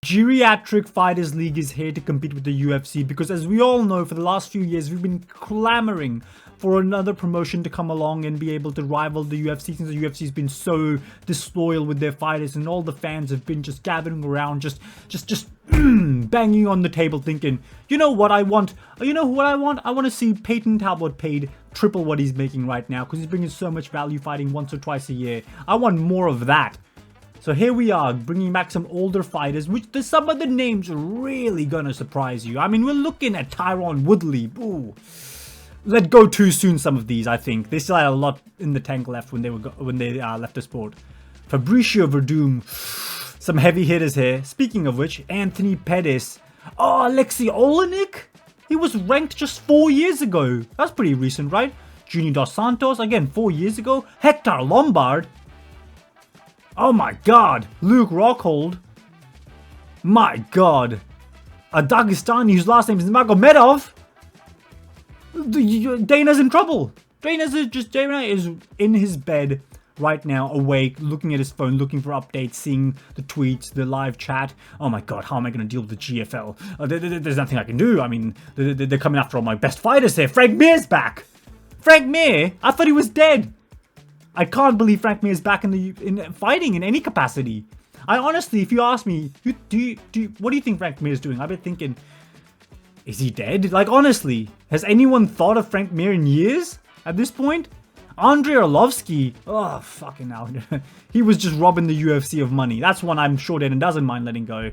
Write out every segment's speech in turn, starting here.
Geriatric Fighters League is here to compete with the UFC because, as we all know, for the last few years we've been clamoring for another promotion to come along and be able to rival the UFC, since the UFC's been so disloyal with their fighters, and all the fans have been just gathering around, just banging on the table thinking, you know what I want? You know what I want? I want to see Peyton Talbot paid triple what he's making right now, because he's bringing so much value fighting once or twice a year. I want more of that. So here we are, bringing back some older fighters, which some of the names are really gonna surprise you. I mean, we're looking at Tyron Woodley. Ooh. Let go too soon, some of these, I think. They still had a lot in the tank left when they left the sport. Fabricio Verdum. Some heavy hitters here. Speaking of which, Anthony Pettis. Oh, Alexei Olenek? He was ranked just 4 years ago. That's pretty recent, right? Junior Dos Santos, again, 4 years ago. Hector Lombard. Oh my god, Luke Rockhold. My god. A Dagestani whose last name is Magomedov. Dana's in trouble. Dana is in his bed right now, awake, looking at his phone, looking for updates, seeing the tweets, the live chat. Oh my god, how am I going to deal with the GFL? There's nothing I can do. I mean, they're coming after all my best fighters here. Frank Mir's back. Frank Mir? I thought he was dead. I can't believe Frank Mir is back in fighting in any capacity. I honestly, if you ask me, what do you think Frank Mir is doing? I've been thinking, is he dead? Like, honestly, has anyone thought of Frank Mir in years at this point? Andrei Arlovsky, oh, fucking hell. He was just robbing the UFC of money. That's one I'm sure Dana doesn't mind letting go.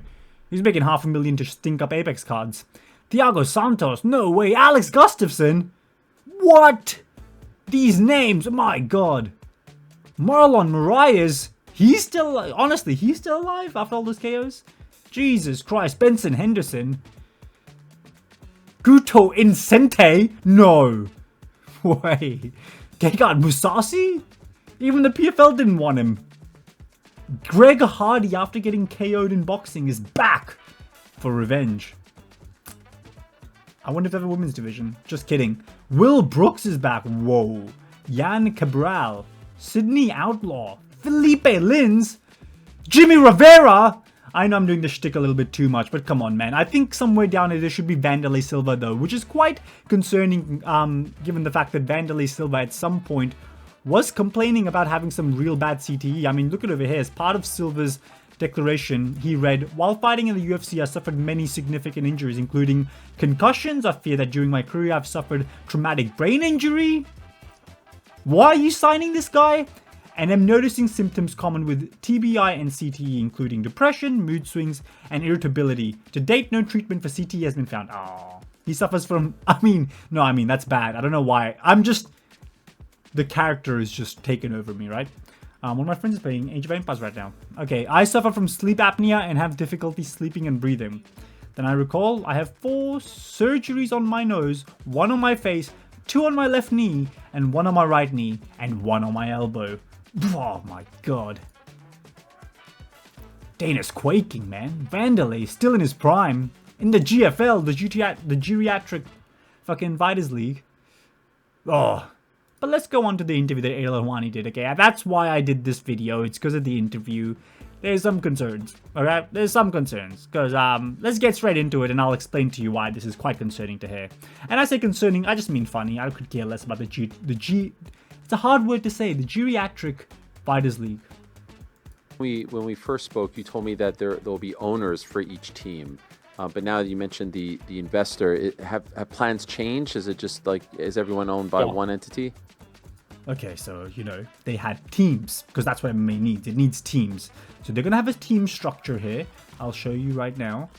He's making $500,000 to stink up Apex cards. Thiago Santos, no way. Alex Gustafsson, what? These names, my god. Marlon Moraes, he's still, honestly, he's still alive after all those KOs? Jesus Christ. Benson Henderson. Guto Incente? No. Wait. Gegard Mousasi? Even the PFL didn't want him. Greg Hardy, after getting KO'd in boxing, is back for revenge. I wonder if they have a women's division. Just kidding. Will Brooks is back. Whoa. Yan Cabral. Sydney Outlaw, Felipe Lins, Jimmy Rivera. I know I'm doing the shtick a little bit too much, but come on, man. I think somewhere down here there should be Wanderlei Silva, though, which is quite concerning, given the fact that Wanderlei Silva at some point was complaining about having some real bad CTE. I mean, look at over here. As part of Silva's declaration, he read, while fighting in the UFC, I suffered many significant injuries, including concussions. I fear that during my career, I've suffered traumatic brain injury. Why are you signing this guy? And I'm noticing symptoms common with TBI and CTE, including depression, mood swings, and irritability. To date, no treatment for CTE has been found. Oh, he suffers from, that's bad. I don't know why. The character is just taken over me, right? One of my friends is playing Age of Empires right now. Okay, I suffer from sleep apnea and have difficulty sleeping and breathing. Then I recall I have 4 surgeries on my nose, 1 on my face, 2 on my left knee, and 1 on my right knee, and 1 on my elbow. Oh my god. Dana's quaking, man. Wanderlei still in his prime. In the GFL, the Geriatric fucking Fighters League. Oh. But let's go on to the interview that Ayla Helwani did, okay? That's why I did this video. It's because of the interview. There's some concerns, alright? There's some concerns. Because, let's get straight into it and I'll explain to you why this is quite concerning to hear. And I say concerning, I just mean funny. I could care less about it's a hard word to say, the Geriatric Fighters League. When we first spoke, you told me that there'll be owners for each team. But now that you mentioned the investor, have plans changed? Is it just like, is everyone owned by one entity? Okay, so, they had teams, because that's what MMA needs. It needs teams. So they're going to have a team structure here. I'll show you right now.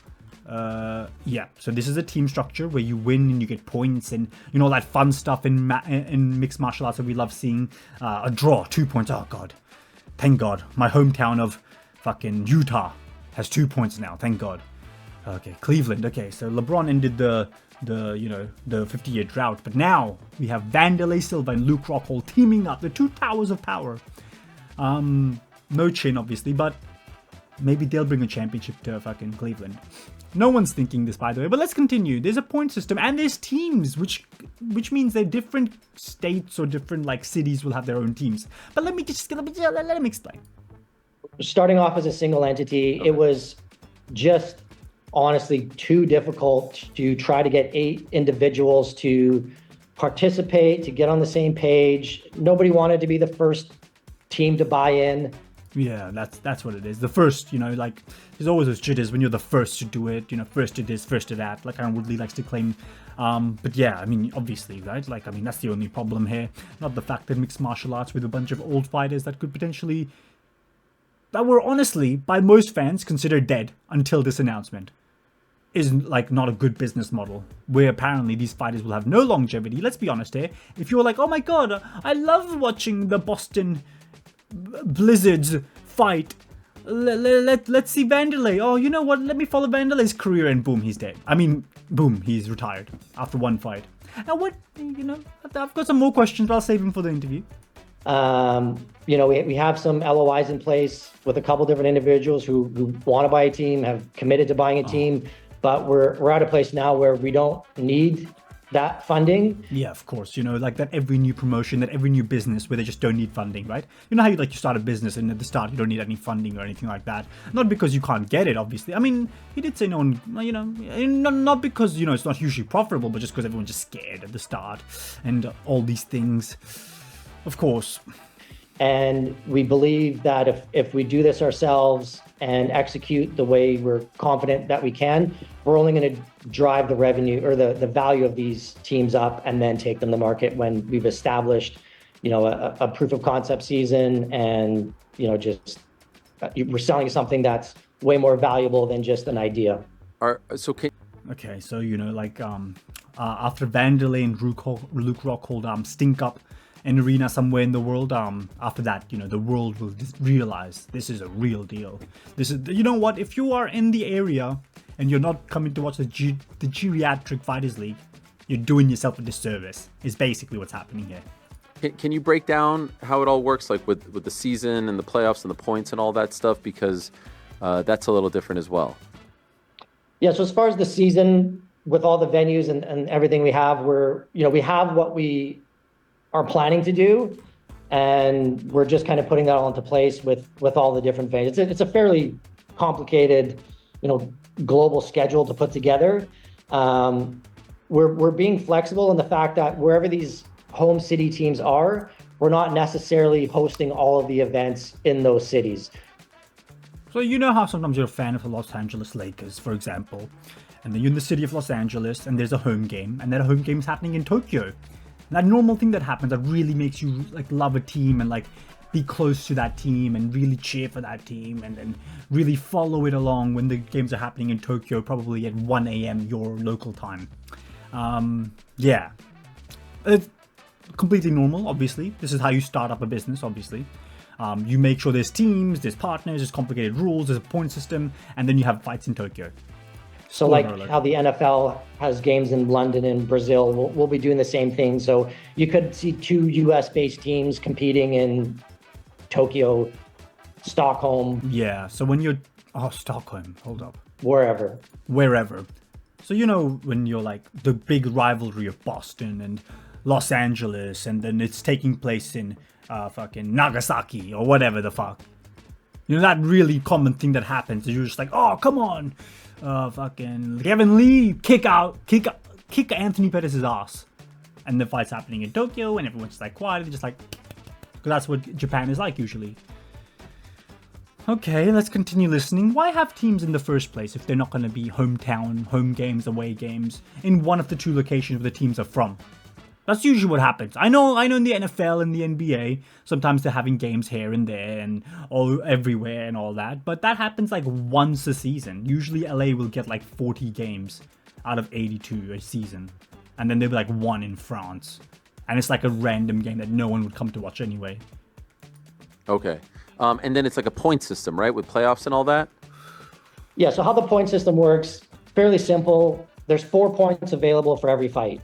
Yeah, so this is a team structure where you win and you get points and, all that fun stuff in mixed martial arts that we love seeing. A draw, 2 points. Oh, God. Thank God. My hometown of fucking Utah has 2 points now. Thank God. Okay, Cleveland. Okay, so LeBron ended the 50-year drought, but now we have Wanderlei Silva and Luke Rockhold teaming up, the 2 towers of power. No chin, obviously, but maybe they'll bring a championship to fucking Cleveland. No one's thinking this, by the way, but let's continue. There's a point system and there's teams, which means that different states or different cities will have their own teams. But let me explain. Starting off as a single entity, it was just honestly too difficult to try to get 8 individuals to participate, to get on the same page. Nobody wanted to be the first team to buy in. Yeah, that's what it is. The first, like, there's always those jitters when you're the first to do it, first to this, first to that, like Aaron Woodley likes to claim. But yeah, I mean, obviously, right? Like, I mean, that's the only problem here. Not the fact that mixed martial arts with a bunch of old fighters that were honestly, by most fans, considered dead until this announcement, is like not a good business model, where apparently these fighters will have no longevity. Let's be honest here. If you're like, oh my god, I love watching the Boston Blizzards fight, let's see Wanderlei. Oh, you know what? Let me follow Wanderlei's career, and boom, he's dead. I mean, boom, he's retired after one fight. Now what? I've got some more questions, but I'll save them for the interview. We have some LOIs in place with a couple different individuals who want to buy a team, have committed to buying a team, but we're at a place now where we don't need that funding. Yeah, of course. Like that every new promotion, that every new business where they just don't need funding, right? You know how you start a business and at the start you don't need any funding or anything like that. Not because you can't get it, obviously. I mean, he did say no one, not because, it's not hugely profitable, but just because everyone's just scared at the start and all these things. Of course. And we believe that if we do this ourselves and execute the way we're confident that we can, we're only going to drive the revenue or the value of these teams up and then take them to market when we've established, a proof of concept season and, we're selling something that's way more valuable than just an idea. Okay, so, after Wanderlei and Luke Rockhold stink up an arena somewhere in the world, after that, the world will realize this is a real deal. This is, what, if you are in the area and you're not coming to watch the Geriatric Fighters League, you're doing yourself a disservice, is basically what's happening here. Can you break down how it all works, like with the season and the playoffs and the points and all that stuff? Because that's a little different as well. Yeah, so as far as the season, with all the venues and everything we have, we have what we are planning to do, and we're just kind of putting that all into place with all the different venues. It's a fairly complicated, global schedule to put together. We're being flexible in the fact that wherever these home city teams are, we're not necessarily hosting all of the events in those cities. So how sometimes you're a fan of the Los Angeles Lakers, for example, and then you're in the city of Los Angeles and there's a home game, and then a home game is happening in Tokyo. That normal thing that happens that really makes you love a team and be close to that team and really cheer for that team and then really follow it along when the games are happening in Tokyo, probably at 1 a.m. your local time. Yeah, it's completely normal. Obviously, this is how you start up a business. Obviously, you make sure there's teams, there's partners, there's complicated rules, there's a point system, and then you have fights in Tokyo. So how the NFL has games in London and Brazil, we'll be doing the same thing. So you could see 2 US-based teams competing in Tokyo, Stockholm. Yeah, so when you're... Oh, Stockholm, hold up. Wherever. So when you're the big rivalry of Boston and Los Angeles, and then it's taking place in fucking Nagasaki or whatever the fuck. That really common thing that happens is you're just oh, come on. Fucking Kevin Lee, kick Anthony Pettis' ass. And the fight's happening in Tokyo, and everyone's quiet, just because that's what Japan is like usually. Okay, let's continue listening. Why have teams in the first place if they're not going to be hometown, home games, away games, in one of the 2 locations where the teams are from? That's usually what happens. I know in the NFL and the NBA, sometimes they're having games here and there and all everywhere and all that, but that happens once a season. Usually LA will get 40 games out of 82 a season, and then there'll be 1 in France, and it's a random game that no one would come to watch anyway. Okay, and then it's a point system, right, with playoffs and all that? Yeah, so how the point system works, fairly simple. There's 4 points available for every fight.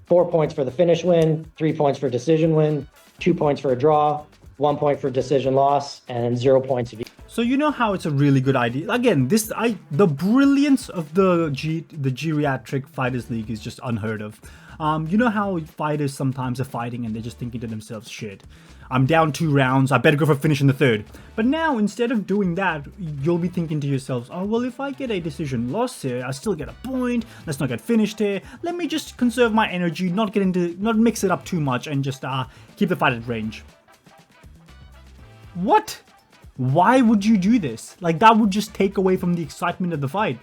4 points for the finish win, 3 points for decision win, 2 points for a draw, 1 point for decision loss, and 0 points if you... So how it's a really good idea. Again, the brilliance of the Geriatric Fighters League is just unheard of. You know how fighters sometimes are fighting and they're just thinking to themselves, shit, I'm down 2 rounds, I better go for a finish in the 3rd. But now, instead of doing that, you'll be thinking to yourselves, oh, well, if I get a decision loss here, I still get a point, let's not get finished here, let me just conserve my energy, not mix it up too much, and just keep the fight at range. What? Why would you do this? Like, that would just take away from the excitement of the fight.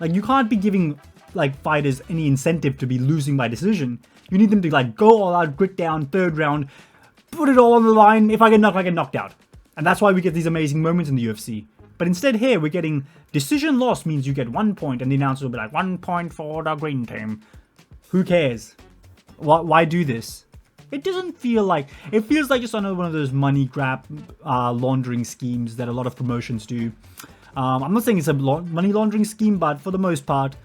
Like, you can't be giving, like, fighters any incentive to be losing by decision. You need them to, like, go all out, grit down, 3rd round, put it all on the line. If I get knocked, I get knocked out. And that's why we get these amazing moments in the UFC. But instead here, we're getting decision loss means you get 1 point, and the announcer will be like, 1 point for the green team. Who cares? Why do this? It doesn't feel like... It feels like just another one of those money grab laundering schemes that a lot of promotions do. I'm not saying it's a money laundering scheme, but for the most part,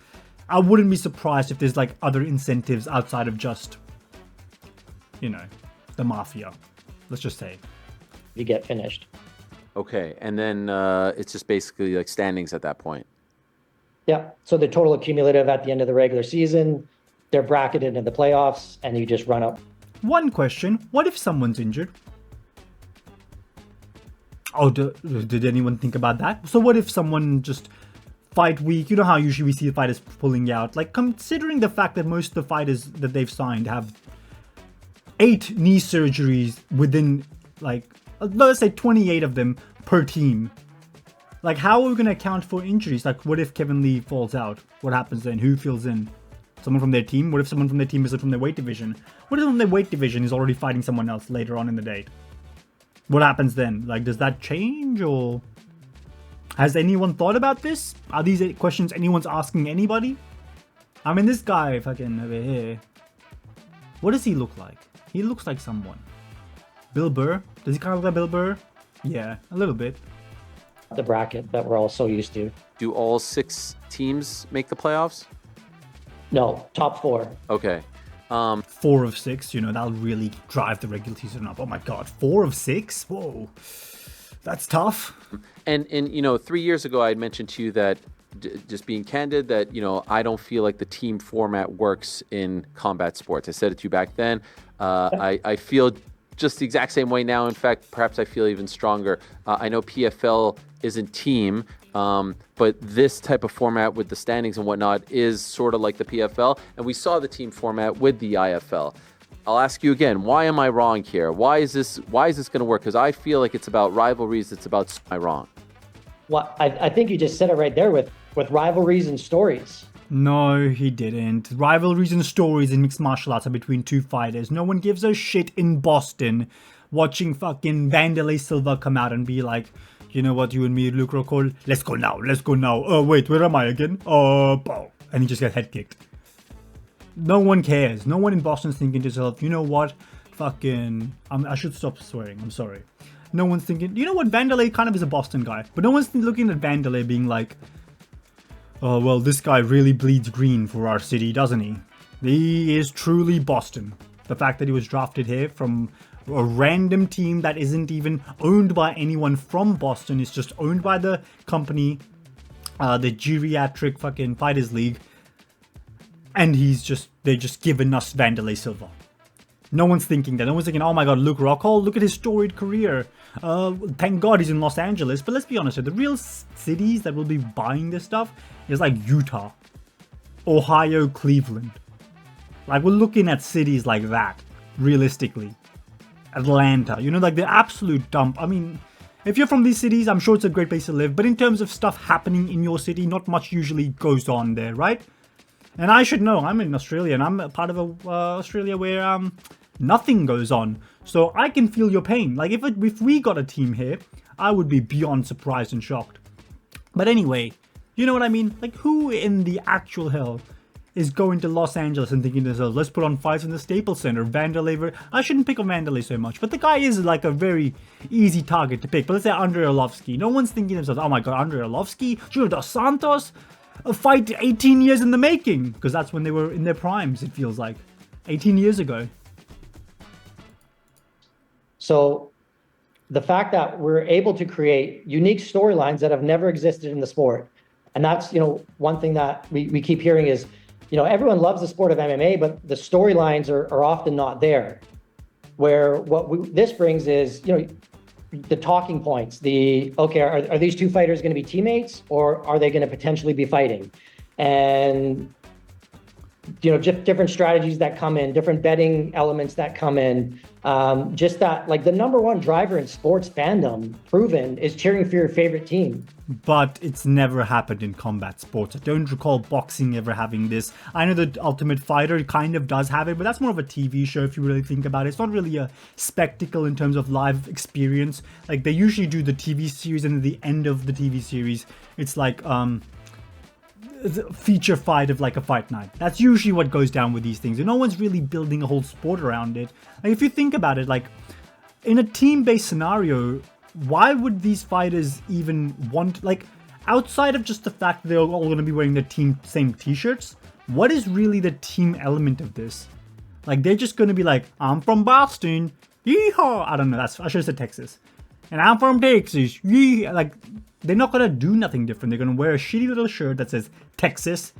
I wouldn't be surprised if there's like other incentives outside of just, you know, the mafia. Let's just say. You get finished. Okay, and then it's just basically like standings at that point. Yeah, so the total accumulative at the end of the regular season, they're bracketed in the playoffs, and you just run up. One question, what if someone's injured? Oh, did anyone think about that? So what if someone just fight week? You know how usually we see the fighters pulling out. Like, considering the fact that most of the fighters that they've signed have 8 knee surgeries within, like, let's say 28 of them per team. Like, how are we going to account for injuries? Like, what if Kevin Lee falls out? What happens then? Who fills in? Someone from their team? What if someone from their team isn't from their weight division? What if someone from their weight division is already fighting someone else later on in the day? What happens then? Like, does that change, or has anyone thought about this? Are these questions anyone's asking anybody? I mean, this guy fucking over here, what does he look like? He looks like someone. Bill Burr? Does he kind of look like Bill Burr? Yeah, a little bit. The bracket that we're all so used to. Do all 6 teams make the playoffs? No, top 4. Okay. 4 of 6, you know, that'll really drive the regular season up. Oh my god, 4 of 6? Whoa, that's tough. And you know, 3 years ago, I had mentioned to you that, just being candid, that, you know, I don't feel like the team format works in combat sports. I said it to you back then. I feel just the exact same way now. In fact, perhaps I feel even stronger. I know PFL isn't team, but this type of format with the standings and whatnot is sort of like the PFL, and we saw the team format with the IFL. I'll ask you again, why am I wrong here? Why is this going to work? Because I feel like it's about rivalries. It's about am I wrong? Well, I think you just said it right there with rivalries and stories. No, he didn't. Rivalries and stories in mixed martial arts are between 2 fighters. No one gives a shit in Boston watching fucking Wanderlei Silva come out and be like, you know what, you and me, Luke Rockhold, let's go now. Oh, wait, where am I again? Bow. And he just got head kicked. No one cares. No one in Boston's thinking to himself, you know what, fucking, I should stop swearing, I'm sorry. No one's thinking, you know what, Wanderlei kind of is a Boston guy, but no one's looking at Wanderlei being like, oh, well, this guy really bleeds green for our city, doesn't he? He is truly Boston. The fact that he was drafted here from a random team that isn't even owned by anyone from Boston, is just owned by the company, the Geriatric fucking Fighters League, and they're just giving us Wanderlei Silva. No one's thinking that. No one's thinking, oh my god, Luke Rockhold, look at his storied career. Thank god he's in Los Angeles. But let's be honest here, the real cities that will be buying this stuff is like Utah, Ohio, Cleveland. Like, we're looking at cities like that, realistically. Atlanta, you know, like the absolute dump. I mean, if you're from these cities, I'm sure it's a great place to live. But in terms of stuff happening in your city, not much usually goes on there, right? And I should know, I'm in Australia, and I'm a part of Australia where nothing goes on. So I can feel your pain. Like, if we got a team here, I would be beyond surprised and shocked. But anyway, you know what I mean? Like, who in the actual hell is going to Los Angeles and thinking to themselves, let's put on fights in the Staples Center, Wanderlei. I shouldn't pick on Wanderlei so much, but the guy is like a very easy target to pick. But let's say Andrei Arlovski. No one's thinking to themselves, oh my god, Andrei Arlovski, Junior Dos Santos, a fight 18 years in the making, because that's when they were in their primes, it feels like. 18 years ago. So the fact that we're able to create unique storylines that have never existed in the sport, and that's, you know, one thing that we keep hearing is you know, everyone loves the sport of MMA, but the storylines are often not there. Where this brings is, you know, the talking points, okay, are these two fighters going to be teammates, or are they going to potentially be fighting? And, you know, just different strategies that come in, different betting elements that come in. Just that, like, the number one driver in sports fandom, proven, is cheering for your favorite team. But it's never happened in combat sports. I don't recall boxing ever having this. I know the Ultimate Fighter kind of does have it, but that's more of a TV show if you really think about it. It's not really a spectacle in terms of live experience. Like, they usually do the TV series, and at the end of the TV series, it's like the feature fight of like a fight night. That's usually what goes down with these things, and no one's really building a whole sport around it. Like, if you think about it, like in a team-based scenario, why would these fighters even want, like, outside of just the fact that they're all going to be wearing the same t-shirts, what is really the team element of this? Like, they're just going to be like, I'm from Boston, yeehaw. I don't know, I should have said Texas. And I'm from Texas, yeehaw. Like, they're not going to do nothing different. They're going to wear a shitty little shirt that says Texas.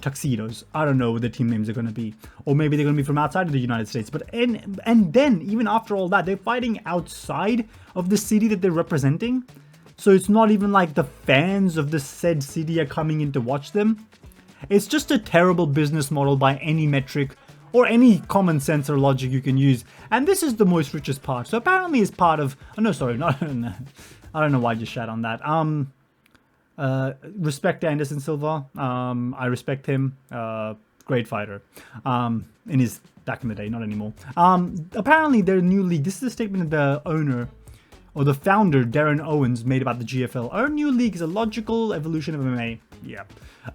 Tuxedos. I don't know what the team names are going to be. Or maybe they're going to be from outside of the United States. But and then, even after all that, they're fighting outside of the city that they're representing. So it's not even like the fans of the said city are coming in to watch them. It's just a terrible business model by any metric or any common sense or logic you can use. And this is the most richest part. So apparently it's part of... Oh, no, sorry. Not, I don't know why I just shat on that. Respect Anderson Silva. I respect him. Great fighter. In his back in the day, not anymore. Apparently their new league. This is a statement of the owner or the founder, Darren Owens, made about the GFL. Our new league is a logical evolution of MMA. Yeah.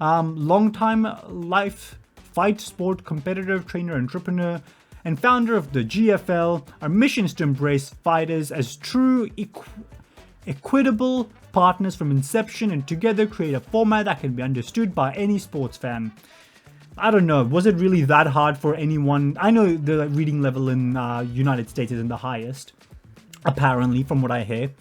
Long-time life fight sport competitor, trainer, entrepreneur, and founder of the GFL. Our mission is to embrace fighters as true, equitable partners from inception, and together create a format that can be understood by any sports fan. I don't know, was it really that hard for anyone? I know the reading level in United States isn't the highest, apparently, from what I hear.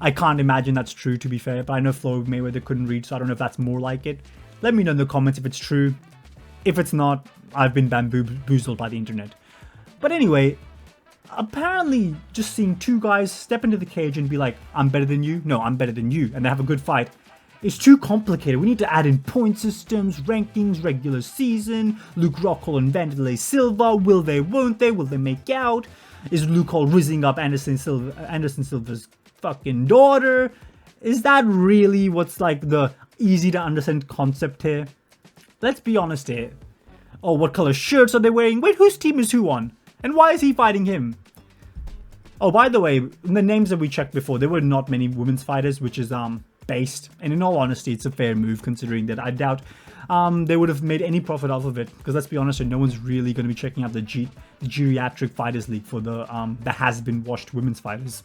I can't imagine that's true, to be fair, but I know Floyd Mayweather couldn't read, so I don't know if that's more like it. Let me know in the comments if it's true. If it's not, I've been bamboozled by the internet. But anyway, apparently just seeing two guys step into the cage and be like, I'm better than you, no, I'm better than you, and they have a good fight, is too complicated. We need to add in point systems, rankings, regular season, Luke Rockhold and Wanderlei Silva, will they, won't they, will they make out? Is Luke Rockhold rizzing up Anderson Silva's fucking daughter? Is that really what's like the easy to understand concept here? Let's be honest here. Oh, what color shirts are they wearing? Wait, whose team is who on? And why is he fighting him? Oh, by the way, in the names that we checked before, there were not many women's fighters, which is based. And in all honesty, it's a fair move considering that I doubt they would have made any profit off of it. Because let's be honest, no one's really going to be checking out the Geriatric Fighters League for the has-been washed women's fighters.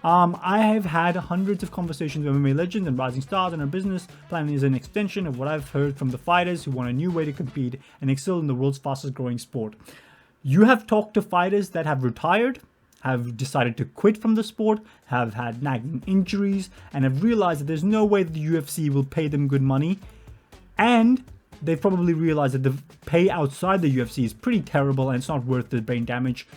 I have had hundreds of conversations with MMA legends and rising stars in our business. Planning is an extension of what I've heard from the fighters who want a new way to compete and excel in the world's fastest growing sport. You have talked to fighters that have retired, have decided to quit from the sport, have had nagging injuries, and have realized that there's no way the UFC will pay them good money. And they've probably realized that the pay outside the UFC is pretty terrible and it's not worth the brain damage.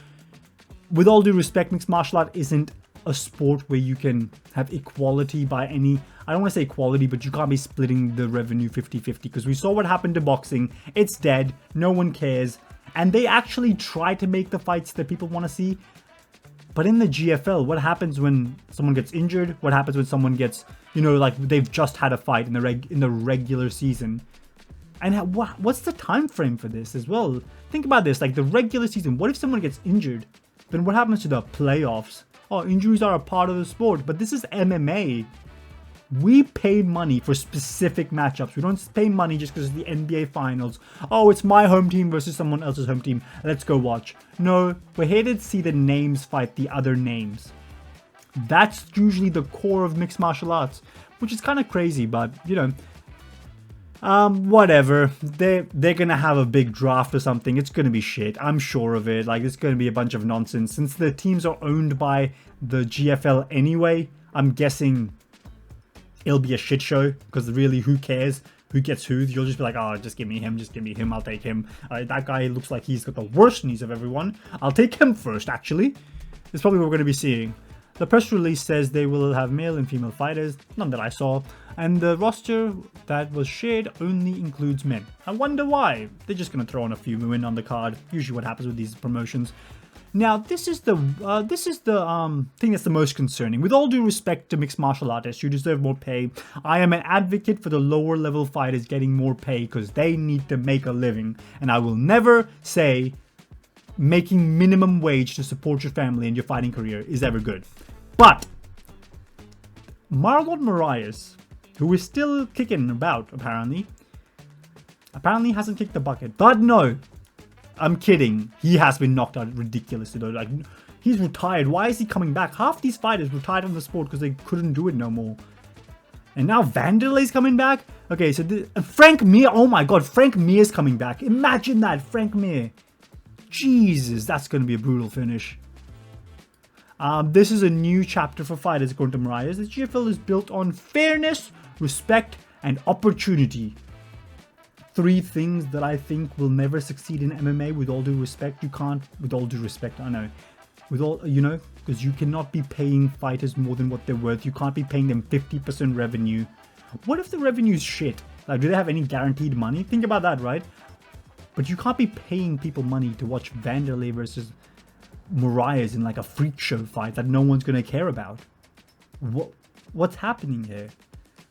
With all due respect, mixed martial art isn't a sport where you can have equality by any... I don't want to say equality, but you can't be splitting the revenue 50-50 because we saw what happened to boxing. It's dead. No one cares. And they actually try to make the fights that people want to see. But in the GFL, what happens when someone gets injured? What happens when someone gets, you know, like they've just had a fight in the regular season? And what's the time frame for this as well? Think about this, like the regular season. What if someone gets injured? Then what happens to the playoffs? Oh, injuries are a part of the sport, but this is MMA. We pay money for specific matchups. We don't pay money just because it's the NBA finals. Oh, it's my home team versus someone else's home team. Let's go watch. No, we're here to see the names fight the other names. That's usually the core of mixed martial arts, which is kind of crazy, but you know, whatever. They're gonna have a big draft or something. It's gonna be shit. I'm sure of it. Like, it's gonna be a bunch of nonsense. Since the teams are owned by the GFL anyway, I'm guessing it'll be a shit show, because really, who cares who gets who? You'll just be like, oh, just give me him, I'll take him. That guy looks like he's got the worst knees of everyone. I'll take him first, actually. That's probably what we're going to be seeing. The press release says they will have male and female fighters, none that I saw, and the roster that was shared only includes men. I wonder why. They're just going to throw on a few women on the card, usually what happens with these promotions. Now, this is the thing that's the most concerning. With all due respect to mixed martial artists, you deserve more pay. I am an advocate for the lower level fighters getting more pay because they need to make a living. And I will never say making minimum wage to support your family and your fighting career is ever good. But Marlon Moraes, who is still kicking about, apparently hasn't kicked the bucket. But no, I'm kidding. He has been knocked out ridiculously though. Like, he's retired. Why is he coming back? Half these fighters retired from the sport because they couldn't do it no more. And now Wanderlei's coming back? Okay, so Frank Mir. Oh my god, Frank Mir's coming back. Imagine that, Frank Mir. Jesus, that's going to be a brutal finish. This is a new chapter for fighters, according to Moraes. The GFL is built on fairness, respect, and opportunity. 3 things that I think will never succeed in MMA. With all due respect, you can't. With all due respect, I know. With all, you know, because you cannot be paying fighters more than what they're worth. You can't be paying them 50% revenue. What if the revenue is shit? Like, do they have any guaranteed money? Think about that, right? But you can't be paying people money to watch Wanderlei versus Moraes in like a freak show fight that no one's going to care about. What's happening here?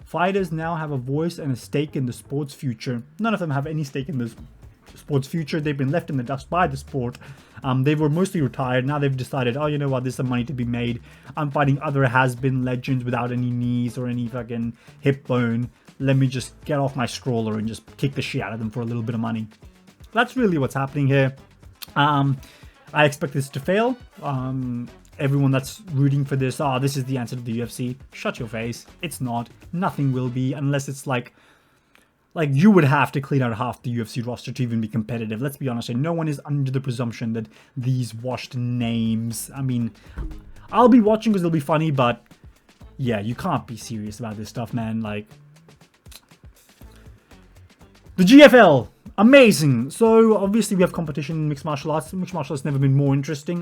Fighters now have a voice and a stake in the sport's future. None of them have any stake in the sport's future. They've been left in the dust by the sport. They were mostly retired. Now they've decided, oh, you know what, there's some money to be made. I'm fighting other has-been legends without any knees or any fucking hip bone. Let me just get off my stroller and just kick the shit out of them for a little bit of money. That's really what's happening here. I expect this to fail. Everyone that's rooting for this, this is the answer to the UFC. Shut your face. It's not. Nothing will be, unless it's like you would have to clean out half the UFC roster to even be competitive. Let's be honest, and no one is under the presumption that these washed names. I mean, I'll be watching because it'll be funny, but yeah, you can't be serious about this stuff, man. Like, the GFL. Amazing. So obviously we have competition in mixed martial arts. Mixed martial arts has never been more interesting.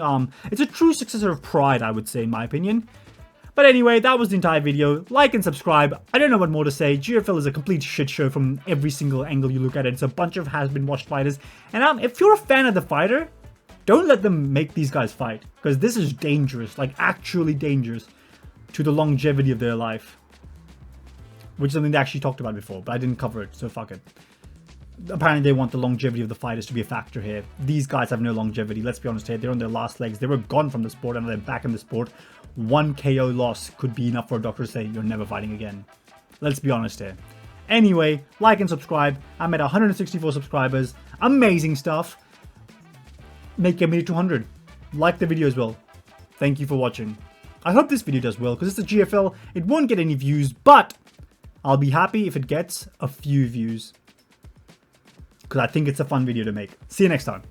It's a true successor of Pride, I would say, in my opinion. But anyway, that was the entire video. Like and subscribe. I don't know what more to say. GFL is a complete shit show from every single angle you look at it. It's a bunch of has-been watched fighters. And if you're a fan of the fighter, don't let them make these guys fight, because this is dangerous, like actually dangerous to the longevity of their life. Which is something they actually talked about before, but I didn't cover it, so fuck it. Apparently they want the longevity of the fighters to be a factor here. These guys have no longevity, let's be honest here. They're on their last legs. They were gone from the sport and they're back in the sport. 1 KO loss could be enough for a doctor to say you're never fighting again. Let's be honest here. Anyway, like and subscribe. I'm at 164 subscribers. Amazing stuff. Make me 200. Like the video as well. Thank you for watching. I hope this video does well, because it's a GFL. It won't get any views, but I'll be happy if it gets a few views, because I think it's a fun video to make. See you next time.